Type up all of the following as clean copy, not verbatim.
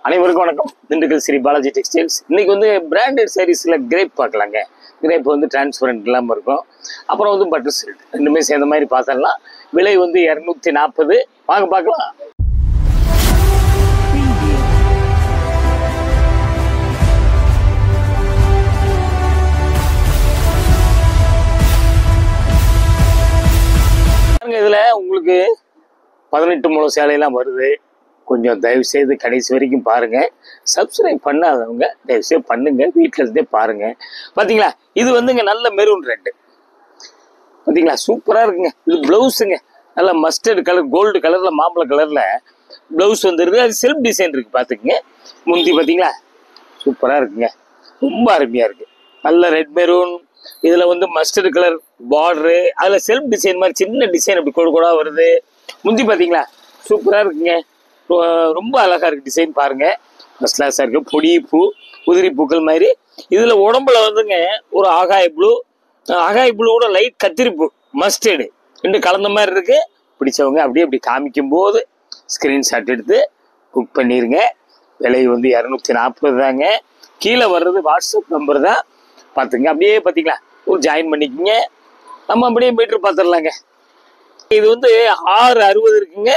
அனைவருக்கும் வணக்கம். திண்டுக்கல் ஸ்ரீ பாலாஜி டெக்ஸ்டைல்ஸ். இன்னைக்கு வந்து பிராண்டட் சாரீஸ்ல கிரேப் பார்க்கலாங்க. கிரேப் வந்து டிரான்ஸ்பரண்ட் இல்லாமல் இருக்கும். அப்புறம் வந்து பட்டர் சில்க் ரெண்டுமே சேர்ந்த மாதிரி பார்த்தலாம். விலை வந்து 240. வாங்க பார்க்கலாம். இதுல உங்களுக்கு 18 முழம் சேலையெல்லாம் வருது. கொஞ்சம் தயவு செய்து கடைசி வரைக்கும் பாருங்க. சப்ஸ்கிரைப் பண்ணாதவங்க தயவு செய்து பண்ணுங்க. வீட்டில் இருந்தே பாருங்க. பார்த்தீங்களா, இது வந்துங்க நல்ல மெரூன் ரெட். பார்த்தீங்களா, சூப்பராக இருக்குங்க. இது பிளவுஸுங்க, நல்ல மஸ்டர்ட் கலர், கோல்டு கலரில், மாம்பழ கலரில் பிளவுஸ் வந்துருக்கு. அது செல்ஃப் டிசைன் இருக்கு. பார்த்துக்குங்க. முந்தி பார்த்தீங்களா, சூப்பராக இருக்குங்க. ரொம்ப அருமையாக இருக்கு. நல்ல ரெட் மெரூன். இதில் வந்து மஸ்டர்ட் கலர் பார்டரு, அதில் செல்ஃப் டிசைன் மாதிரி சின்ன டிசைன் அப்படி கூட வருது. முந்தி பார்த்தீங்களா, சூப்பராக இருக்குங்க. ரொம்ப அழகா இருக்கு. டிசைன் பாருங்க, ஃபர்ஸ்ட் கிளாஸா இருக்கு. பொடி பூ, உதிரி பூக்கள் மாதிரி. இதுல உடம்புல வந்துங்க ஒரு ஆகாய ப்ளூவோட லைட் கத்திரிப்பூ, மஸ்டர்டு ரெண்டு கலந்த மாதிரி இருக்கு. பிடிச்சவங்க அப்படி காமிக்கும் போது ஸ்கிரீன்ஷாட் எடுத்து புக் பண்ணிருங்க. விலை வந்து 240 தாங்க. கீழே வர்றது வாட்ஸ்அப் நம்பர் தான். பார்த்துங்க. அப்படியே பார்த்தீங்களா, ஒரு ஜாயின் பண்ணிக்கோங்க. நம்ம அப்படியே மீட்டர் பார்த்துடலாங்க. இது வந்து 660 இருக்குங்க.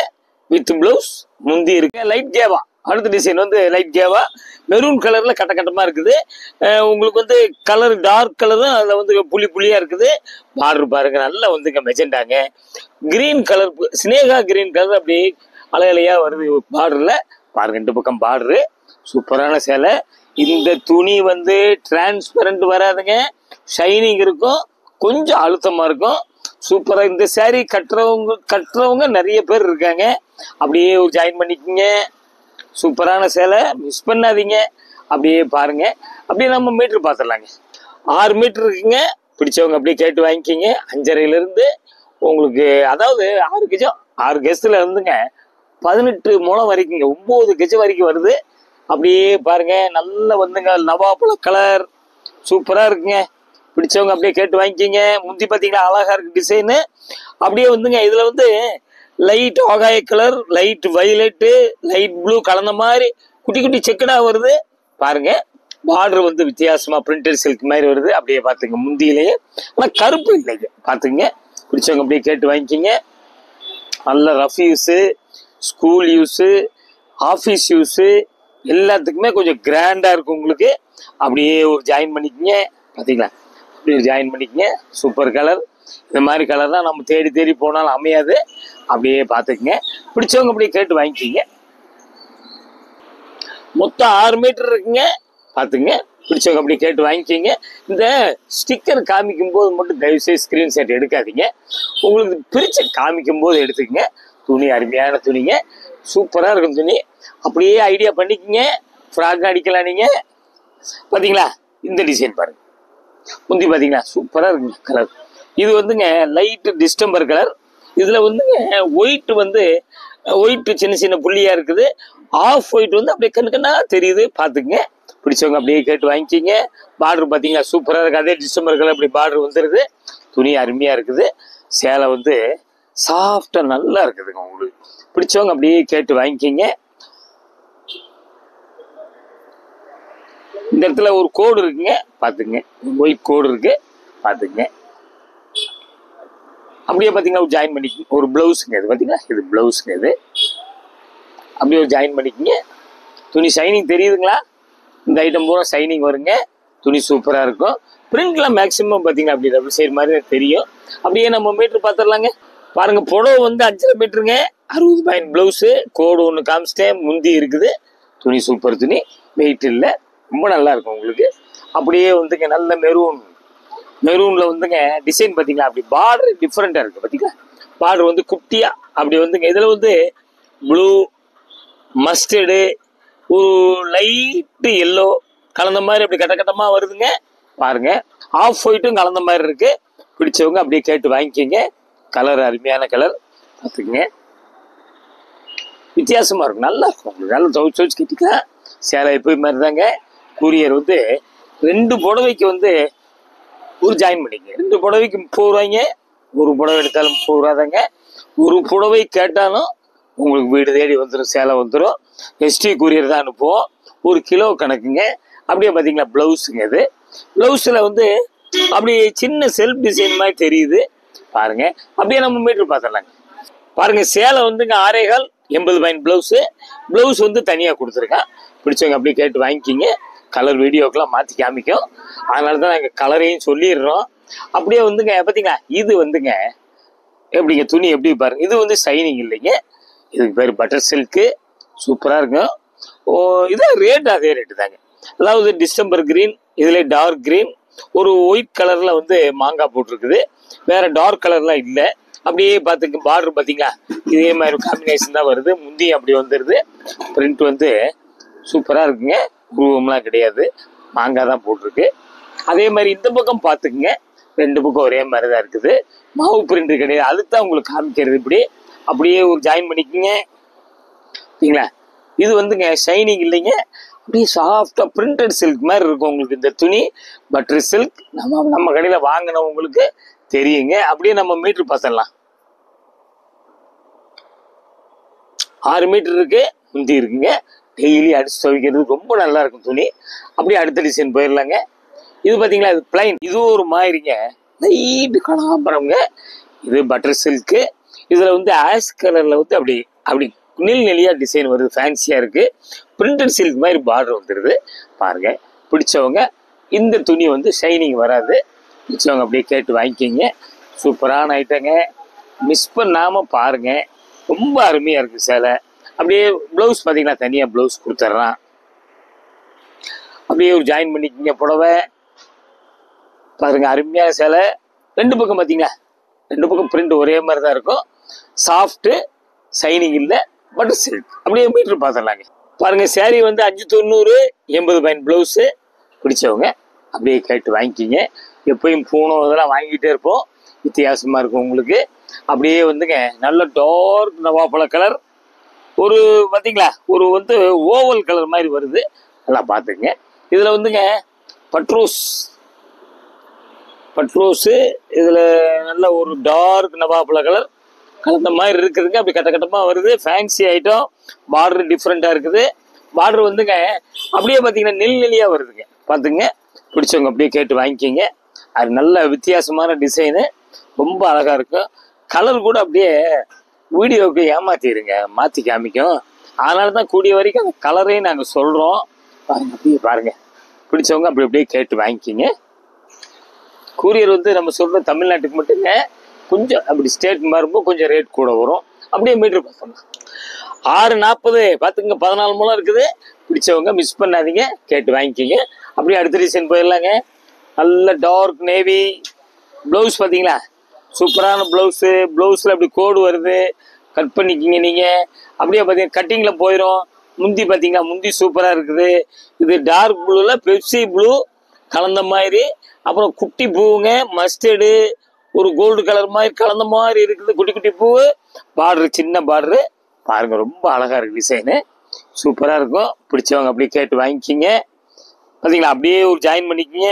வித் பிளவுஸ் முந்தி இருக்கு. லைட் கேவா. அடுத்த டிசைன் வந்து லைட் கேவா மெரூன் கலர்ல கட்டமா இருக்குது. உங்களுக்கு வந்து கலர் டார்க் கலரும் அதுல வந்து புள்ளியா இருக்குது. பார்டர் பாருங்க, நல்லா வந்துங்க மெஜெண்டாங்க. கிரீன் கலர், ஸ்னேகா கிரீன் கலர் அப்படி அலையா வருது பார்டர்ல. பாருங்க, 2 பக்கம் பார்டரு. சூப்பரான சேலை. இந்த துணி வந்து டிரான்ஸ்பரண்ட் வராதுங்க, ஷைனிங் இருக்கும், கொஞ்சம் அழுத்தமா இருக்கும். சூப்பரா இந்த சாரீ கட்டுறவங்க நிறைய பேர் இருக்காங்க. அப்படியே ஒரு ஜாயின் பண்ணிக்கோங்க. சூப்பரான சேலை, மிஸ் பண்ணாதீங்க. அப்படியே பாருங்க. அப்படியே நம்ம மீட்டர் பார்த்துடலாங்க. 6 மீட்டர் இருக்குங்க. பிடிச்சவங்க அப்படியே கேட்டு வாங்கிக்கிங்க. 5.5 உங்களுக்கு, அதாவது 6 கெஜத்துல இருந்துங்க 18 முழம் வரைக்குங்க, 9 கெஜ வரைக்கும் வருது. அப்படியே பாருங்க, நல்லா வந்துங்க நவாப்பழ கலர் சூப்பரா இருக்குங்க. பிடிச்சவங்க அப்படியே கேட்டு வாங்கிக்கிங்க. முந்தி பார்த்தீங்களா, அழகா இருக்கு டிசைனு. அப்படியே வந்துங்க இதுல வந்து லைட் ஆகாய colour, light violet, light blue கலந்த மாதிரி குட்டி செக்கடா வருது. பாருங்க, பார்டர் வந்து வித்தியாசமா பிரிண்டட் சில்க் மாதிரி வருது. அப்படியே பார்த்துங்க, முந்தியிலேயே ஆனால் கருப்பு இல்லைங்க. பார்த்துங்க. பிடிச்சவங்க அப்படியே கேட்டு வாங்கிக்கிங்க. நல்ல rough use, school use, office use எல்லாத்துக்குமே கொஞ்சம் கிராண்டா இருக்கும் உங்களுக்கு. அப்படியே ஒரு ஜாயின் பண்ணிக்கிங்க. பார்த்தீங்களா, அப்படி ஜாயின் பண்ணிக்கங்க. Super colour. இந்த மாதிரி கலர் தான் நம்ம தேடி போனாலும் அமையாது. அப்படியே பார்த்துக்குங்க. பிடிச்சவங்க அப்படியே கேட்டு வாங்கிக்கிங்க. மொத்தம் 6 மீட்டர் இருக்குங்க. பார்த்துங்க. பிடிச்சவங்க அப்படியே கேட்டு வாங்கிக்கிங்க. இந்த ஸ்டிக்கர் காமிக்கும் போது மட்டும் தயவுசெய்து ஸ்கிரீன்ஷாட் எடுக்காதீங்க. உங்களுக்கு பிரிச்சு காமிக்கும் போது எடுத்துக்கங்க. துணி அருமையான துணிங்க, சூப்பராக இருக்கும் துணி. அப்படியே ஐடியா பண்ணிக்கங்க. ஃப்ராக் அடிக்கலாம் நீங்க. பார்த்தீங்களா, இந்த டிசைன் பாருங்க. முந்தி பார்த்தீங்களா, சூப்பராக இருக்குங்க கலர். இது வந்துங்க லைட்டு டிஸ்டம்பர் கலர். இதில் வந்துங்க ஒயிட்டு சின்ன புள்ளியாக இருக்குது. ஆஃப் ஒயிட் வந்து அப்படியே கண்ணா தெரியுது. பார்த்துக்குங்க. பிடிச்சவங்க அப்படியே கேட்டு வாங்கிக்கிங்க. பார்டர் பார்த்தீங்களா, சூப்பராக இருக்குது. அதே டிஸ்டம்பர் கலர் அப்படி பார்டர் வந்துடுது. துணி அருமையாக இருக்குது. சேலை வந்து சாஃப்டாக நல்லா இருக்குதுங்க. உங்களுக்கு பிடிச்சவங்க அப்படியே கேட்டு வாங்கிக்கிங்க. இந்த இடத்துல ஒரு கோடு இருக்குங்க. பார்த்துங்க, ஒயிட் கோடு இருக்கு. பார்த்துங்க. அப்படியே பார்த்தீங்கன்னா ஒரு ஜாயின் பண்ணிக்கங்க. ஒரு பிளவுஸுங்க இது. பார்த்தீங்களா, இது பிளவுஸுங்க இது. அப்படியே ஒரு ஜாயின் பண்ணிக்கங்க. துணி ஷைனிங் தெரியுதுங்களா? இந்த ஐட்டம் பூரா ஷைனிங் வருங்க. துணி சூப்பராக இருக்கும். பிரிண்ட்லாம் மேக்ஸிமம் பார்த்தீங்கன்னா அப்படி டபுள் சைடு மாதிரி தெரியும். அப்படியே நம்ம மீட்டர் பார்த்துடலாங்க. பாருங்க, புடவை வந்து 5.5 மீட்டருங்க. 60 பாயிண்ட் பிளவுஸு. கோடு ஒன்று காமிச்சிட்டேன். முந்தி இருக்குது. துணி சூப்பர் துணி, வெயிட் இல்லை, ரொம்ப நல்லா இருக்கும் உங்களுக்கு. அப்படியே வந்துங்க நல்ல மெரூன்ல வந்துங்க டிசைன் பார்த்தீங்களா, அப்படி பார்டர் டிஃப்ரெண்டா இருக்கு. பார்த்தீங்களா, பார்டர் வந்து குட்டியா அப்படி வந்துங்க. இதுல வந்து ப்ளூ, மஸ்டர்டு, ஒரு லைட்டு எல்லோ கலந்த மாதிரி அப்படி கட்டமா வருதுங்க. பாருங்க, ஆஃப் ஒயிட்டும் கலந்த மாதிரி இருக்கு. பிடிச்சவங்க அப்படியே கேட்டு வாங்கிக்கிங்க. கலர் அருமையான கலர். பார்த்துக்குங்க, வித்தியாசமா இருக்கும், நல்லா இருக்கும் உங்களுக்கு. நல்லா துவைச்சு கட்டிக்கலாம். சேலை எப்போயும் மாதிரி தாங்க. கூரியர் வந்து 2 புடவைக்கு வந்து ஒரு ஜாயின் பண்ணிக்கங்க. 2 புடவைக்கு 30 ரூபாய்ங்க. ஒரு புடவை எடுத்தாலும் 30 ரூபா தாங்க. ஒரு புடவை கேட்டாலும் உங்களுக்கு வீடு தேடி வந்துடும், சேலை வந்துடும். எஸ்டி கூரியர் தான் அனுப்புவோம். 1 கிலோ கணக்குங்க. அப்படியே பார்த்தீங்களா ப்ளவுஸுங்க. இது ப்ளவுஸில் வந்து அப்படி சின்ன செல்ஃப் டிசைன் மாதிரி தெரியுது பாருங்க. அப்படியே நம்ம மீட்டர் பார்த்துடலாங்க. பாருங்க சேலை வந்துங்க 6.25 80 பாயிண்ட் ப்ளவுஸ் வந்து தனியாக கொடுத்துருக்கேன். பிடிச்சவங்க அப்படியே கேட்டு வாங்கிக்கிங்க. கலர் வீடியோக்கெல்லாம் மாற்றி காமிக்கும், அதனால தான் நாங்கள் கலரையும் சொல்லிடுறோம். அப்படியே வந்துங்க பார்த்தீங்களா இது வந்துங்க எப்படிங்க துணி எப்படி பாருங்க. இது வந்து ஷைனிங் இல்லைங்க, இதுக்கு பேர் பட்டர் சில்க்கு. சூப்பராக இருக்கும். இது ரேட் அதே ரேட்டு தாங்க. அதாவது டிசம்பர் கிரீன், இதில் டார்க் கிரீன், ஒரு ஒயிட் கலரில் வந்து மாங்காய் போட்டிருக்குது, வேற டார்க் கலர்லாம் இல்லை. அப்படியே பார்த்துங்க பார்டர் பார்த்தீங்களா இதே மாதிரி காம்பினேஷன் தான் வருது. முந்தி அப்படி வந்துடுது. பிரிண்ட் வந்து சூப்பராக இருக்குங்க, உருவம்லாம் கிடையாது, மாங்காய் தான் போட்டிருக்கு. அதே மாதிரி இந்த பக்கம் பார்த்துக்குங்க, 2 பக்கம் ஒரே மாதிரி தான் இருக்குது, மாவு பிரிண்ட் கிடையாது. அதுக்கு தான் உங்களுக்கு காமிக்கிறது. இப்படி அப்படியே ஒரு ஜாயின் பண்ணிக்கோங்க. சரிங்களா? இது வந்துங்க ஷைனிங் இல்லைங்க, அப்படியே சாஃப்டாக பிரிண்டட் சில்க் மாதிரி இருக்கும் உங்களுக்கு இந்த துணி. பட்டர் சில்க் நம்ம கடையில் வாங்கினவங்களுக்கு தெரியுங்க. அப்படியே நம்ம மீட்டர் பார்த்துடலாம். 6 மீட்டர் இருக்கு, முந்தி இருக்குங்க. டெய்லி அடிச்சு துவைக்கிறது ரொம்ப நல்லா இருக்கும் துணி. அப்படியே அடுத்த டிசைன் போயிடலாங்க. இது பார்த்தீங்களா இது பிளைன், இது ஒரு மாதிரிங்க லைட்டு கனகாம்பரம்ங்க. இது பட்டர் சில்க்கு. இதில் வந்து ஆஷ் கலரில் வந்து அப்படி அப்படி நெளியா டிசைன் வருது, ஃபேன்சியாக இருக்குது. பிரிண்டட் சில்க் மாதிரி பார்டர் வந்துடுது பாருங்க. பிடிச்சவங்க இந்த துணி வந்து ஷைனிங் வராது, பிடிச்சவங்க அப்படியே கேட்டு வாங்கிக்கிங்க. சூப்பரான ஐட்டங்க, மிஸ் பண்ணாமல் பாருங்க. ரொம்ப அருமையாக இருக்குது சேலை. அப்படியே ப்ளவுஸ் பார்த்தீங்கன்னா தனியாக ப்ளவுஸ் கொடுத்துட்றான். அப்படியே ஒரு ஜாயின் பண்ணிக்கிங்க புடவை பாருங்க. அருமையான சேலை. 2 பக்கம் பார்த்தீங்களா 2 பக்கம் பிரிண்ட் ஒரே மாதிரி தான் இருக்கும். சாஃப்ட்டு, ஷைனிங் இல்லை, பட்டர் சில்க். அப்படியே மீட்டர் பார்த்துடலாங்க. பாருங்க சேரீ வந்து 590 80 பாயிண்ட் ப்ளவுஸு. பிடிச்சவங்க அப்படியே கேட்டு வாங்கிக்கிங்க. எப்பயும் பூனம் இதெல்லாம் வாங்கிட்டே இருப்போம், வித்தியாசமாக இருக்கும் உங்களுக்கு. அப்படியே வந்துங்க நல்ல டார்க் நவாப்பழ கலர், ஒரு பார்த்தீங்களா ஒரு வந்து ஓவல் கலர் மாதிரி வருது, நல்லா பார்த்துங்க. இதில் வந்துங்க பட்ரோஸு இதில் நல்ல ஒரு டார்க் நவாப்பழ கலர் கலந்த மாதிரி இருக்குதுங்க. அப்படி கட்டமாக வருது, ஃபேன்சி ஐட்டம். பார்டர் டிஃப்ரெண்ட்டாக இருக்குது. பார்டர் வந்துங்க அப்படியே பார்த்தீங்கன்னா நெல்லியாக வருதுங்க, பார்த்துங்க. பிடிச்சவங்க அப்படியே கேட்டு வாங்கிக்கிங்க. அது நல்ல வித்தியாசமான டிசைனு, ரொம்ப அழகாக இருக்கும். கலர் கூட அப்படியே வீடியோவுக்கு ஏமாற்றிடுங்க, மாற்றி காமிக்கும். அதனால தான் கூடிய வரைக்கும் அந்த கலரையும் நாங்கள் சொல்கிறோம். பாருங்க அப்படியே பாருங்கள். பிடிச்சவங்க அப்படி அப்படியே கேட்டு வாங்கிக்கிங்க. கூரியர் வந்து நம்ம சொல்கிற தமிழ்நாட்டுக்கு மட்டுங்க, கொஞ்சம் அப்படி ஸ்டேட் மாறும்போது கொஞ்சம் ரேட் கூட வரும். அப்படியே மீட்டர் பார்த்தோம்னா 640 பார்த்துங்க, 14 மூலம் இருக்குது. பிடிச்சவங்க மிஸ் பண்ணாதீங்க, கேட்டு வாங்கிக்கிங்க. அப்படியே அடுத்த டிசைன் போயிடலாங்க. நல்ல டார்க் நேவி ப்ளவுஸ் பார்த்தீங்களா, சூப்பரான ப்ளவுஸு. ப்ளவுஸில் அப்படி கோடு வருது, கட் பண்ணிக்கிங்க நீங்கள். அப்படியே பார்த்தீங்கன்னா கட்டிங்கில் போயிடும். முந்தி பார்த்தீங்களா, முந்தி சூப்பராக இருக்குது. இது டார்க் ப்ளூவில் பெப்சி ப்ளூ கலந்த மாதிரி, அப்புறம் குட்டி பூவுங்க, மஸ்டர்டு, ஒரு கோல்டு கலர் மாதிரி கலந்த மாதிரி இருக்குது, குட்டி குட்டி பூ. பார்டரு சின்ன பார்டரு பாருங்க, ரொம்ப அழகாக இருக்குது டிசைனு, சூப்பராக இருக்கும். பிடிச்சவங்க அப்படியே கேட்டு வாங்கிக்கிங்க. பார்த்தீங்களா அப்படியே ஒரு ஜாயின் பண்ணிக்கிங்க.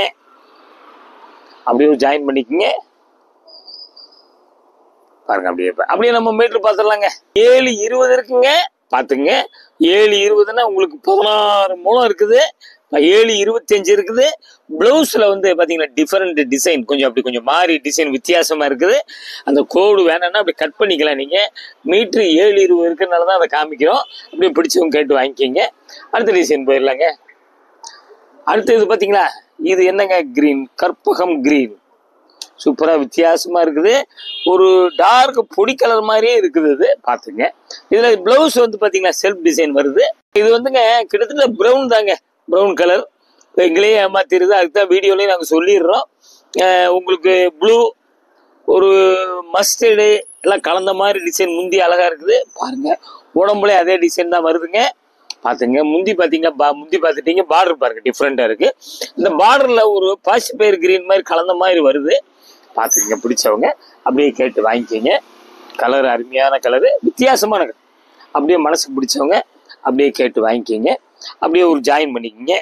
பாருங்க அப்படியே நம்ம மீட்டர் பார்த்துடலாங்க. 720 இருக்குங்க, பார்த்துங்க. 720ன்னா உங்களுக்கு 16 மூலம் இருக்குது. 725 இருக்குது. ப்ளவுஸில் வந்து பார்த்தீங்கன்னா டிஃப்ரெண்ட் டிசைன், கொஞ்சம் மாறி டிசைன் வித்தியாசமாக இருக்குது. அந்த கோடு வேணும்னா அப்படி கட் பண்ணிக்கலாம் நீங்கள். மீட்ரு 720 இருக்கிறதுனால தான் அதை காமிக்கிறோம். அப்படியே பிடிச்சவங்க கேட்டு வாங்கிக்கிங்க. அடுத்த டிசைன் போயிடலாங்க. அடுத்து இது பார்த்தீங்களா, இது என்னங்க கிரீன், கற்பகம் கிரீன், சூப்பராக வித்தியாசமாக இருக்குது. ஒரு டார்க் பொடி கலர் மாதிரியே இருக்குது இது, பார்த்துங்க. இதில் ப்ளவுஸ் வந்து பார்த்தீங்கன்னா செல்ஃப் டிசைன் வருது. இது வந்துங்க கிட்டத்தட்ட ப்ரௌன் தாங்க, ப்ரௌன் கலர். எங்களையே ஏமாத்திடுது, அதுக்கு தான் வீடியோலையும் நாங்கள் சொல்லிடுறோம். உங்களுக்கு ப்ளூ, ஒரு மஸ்டர்டு எல்லாம் கலந்த மாதிரி டிசைன். முந்தி அழகாக இருக்குது பாருங்கள். உடம்புல அதே டிசைன் தான் வருதுங்க, பார்த்துங்க. முந்தி பார்த்துட்டீங்க. பார்டர் பாருங்க டிஃப்ரெண்ட்டாக இருக்குது. இந்த பார்டரில் ஒரு பாசிப்பயிர் கிரீன் மாதிரி கலந்த மாதிரி வருது, பார்த்துங்க. பிடிச்சவங்க அப்படியே கேட்டு வாங்கிக்கிங்க. கலர் அருமையான கலரு, வித்தியாசமான கலர். அப்படியே மனசு பிடிச்சவங்க அப்படியே கேட்டு வாங்கிக்கிங்க. அப்படியே ஒரு ஜாயின் பண்ணிக்கிங்க.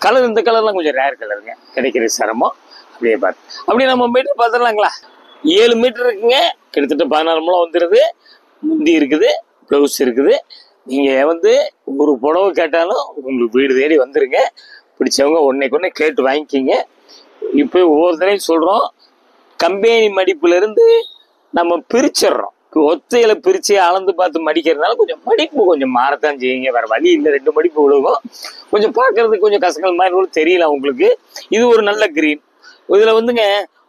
கலர் இந்த கலர்லாம் கொஞ்சம் ரேர் கலருங்க, கிடைக்கிற சிரமம். அப்படியே நம்ம மீட்டர் பார்த்துடலாங்களா. 7 மீட்டர் இருக்குங்க. கிட்டத்தட்ட 14 முழம் வந்துடுது. முந்தி இருக்குது, ப்ளவுஸ் இருக்குது. நீங்கள் வந்து ஒரு புடவை கேட்டாலும் உங்களுக்கு வீடு தேடி வந்துருங்க. பிடிச்சவங்க ஒன்றைக்கு கேட்டு வாங்கிக்கிங்க. இப்போ ஒவ்வொரு தடையும் சொல்கிறோம், கம்பெனி மடிப்புலேருந்து நம்ம பிரிச்சிடுறோம். ஒத்தையில் பிரித்து அளந்து பார்த்து மடிக்கிறதுனால கொஞ்சம் மடிப்பு கொஞ்சம் மாறத்தான் செய்யுங்க. வேறு வழி இல்லை, 2 மடிப்பு விழுகும். கொஞ்சம் பார்க்கறதுக்கு கொஞ்சம் கசங்கள் மாதிரி கூட தெரியல உங்களுக்கு. இது ஒரு நல்ல கிரீன். இதில் வந்துங்க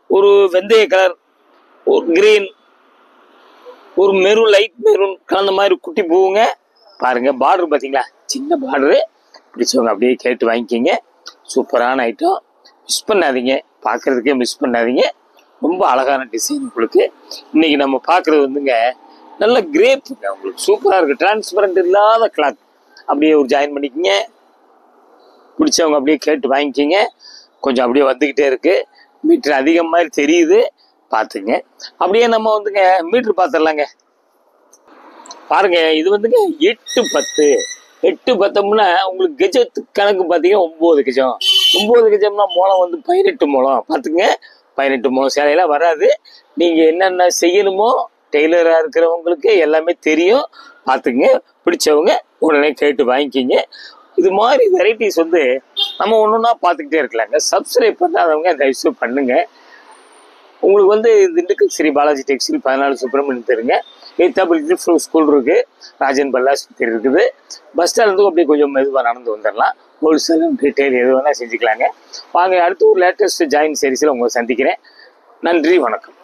ஒரு வெந்தய கலர், ஒரு கிரீன், ஒரு மெரூன், லைட் மெரூன் கலந்த மாதிரி குட்டி பூவுங்க. பாருங்க, பார்டர் பார்த்தீங்களா, சின்ன பார்டரு. பிடிச்சவங்க அப்படியே கேட்டு வாங்கிக்கிங்க. சூப்பரான ஐட்டம், மிஸ் பண்ணாதீங்க. பார்க்கறதுக்கே மிஸ் பண்ணாதீங்க. ரொம்ப அழகான டிசைன் உங்களுக்கு. இன்னைக்கு நம்ம பார்க்குறது வந்துங்க நல்ல கிரேப்புங்க. உங்களுக்கு சூப்பராக இருக்குது. டிரான்ஸ்பரண்ட் இல்லாத கிளாத். அப்படியே ஒரு ஜாயின் பண்ணிக்கிங்க. பிடிச்சவங்க அப்படியே கேட்டு வாங்கிக்கிங்க. கொஞ்சம் அப்படியே வந்துக்கிட்டே இருக்குது. மீட்ரு அதிகம் மாதிரி தெரியுது, பார்த்துங்க. அப்படியே நம்ம வந்துங்க மீட்ரு பார்த்துடலாங்க. பாருங்க, இது வந்துங்க 8-10. 8-10ம்னா உங்களுக்கு கெஜத்துக்கு கணக்கு பார்த்தீங்கன்னா 9 கெஜம். 9 கெஜம்னா மூலம் வந்து 18 மூலம். பார்த்துங்க, 18 மூலம் சேலையெல்லாம் வராது. நீங்கள் என்னென்ன செய்யணுமோ டெய்லராக இருக்கிறவங்களுக்கு எல்லாமே தெரியும். பார்த்துங்க. பிடிச்சவங்க உடனே கேட்டு வாங்கிக்கிங்க. இது மாதிரி வெரைட்டிஸ் வந்து நம்ம ஒன்று ஒன்றா பார்த்துக்கிட்டே இருக்கலாங்க. சப்ஸ்கிரைப் பண்ணாதவங்க தயவுசெய்து பண்ணுங்க. உங்களுக்கு வந்து திண்டுக்கல் ஸ்ரீ பாலாஜி டெக்ஸ்டைல் 14 சுப்பிரமணியம் தெருங்க. 8th ஸ்கூல் இருக்குது. ராஜன் பல்லாஸ் தெரு இருக்குது. பஸ் ஸ்டாண்ட்லேருந்து அப்படியே கொஞ்சம் மெதுவாக நடந்து வந்துடலாம். ஹோல்சேல் ரீட்டைல் எது வேணால் செஞ்சுக்கலாங்க. வாங்க, அடுத்து ஒரு லேட்டஸ்ட் ஜாயின் சீரிஸில் உங்களை சந்திக்கிறேன். நன்றி, வணக்கம்.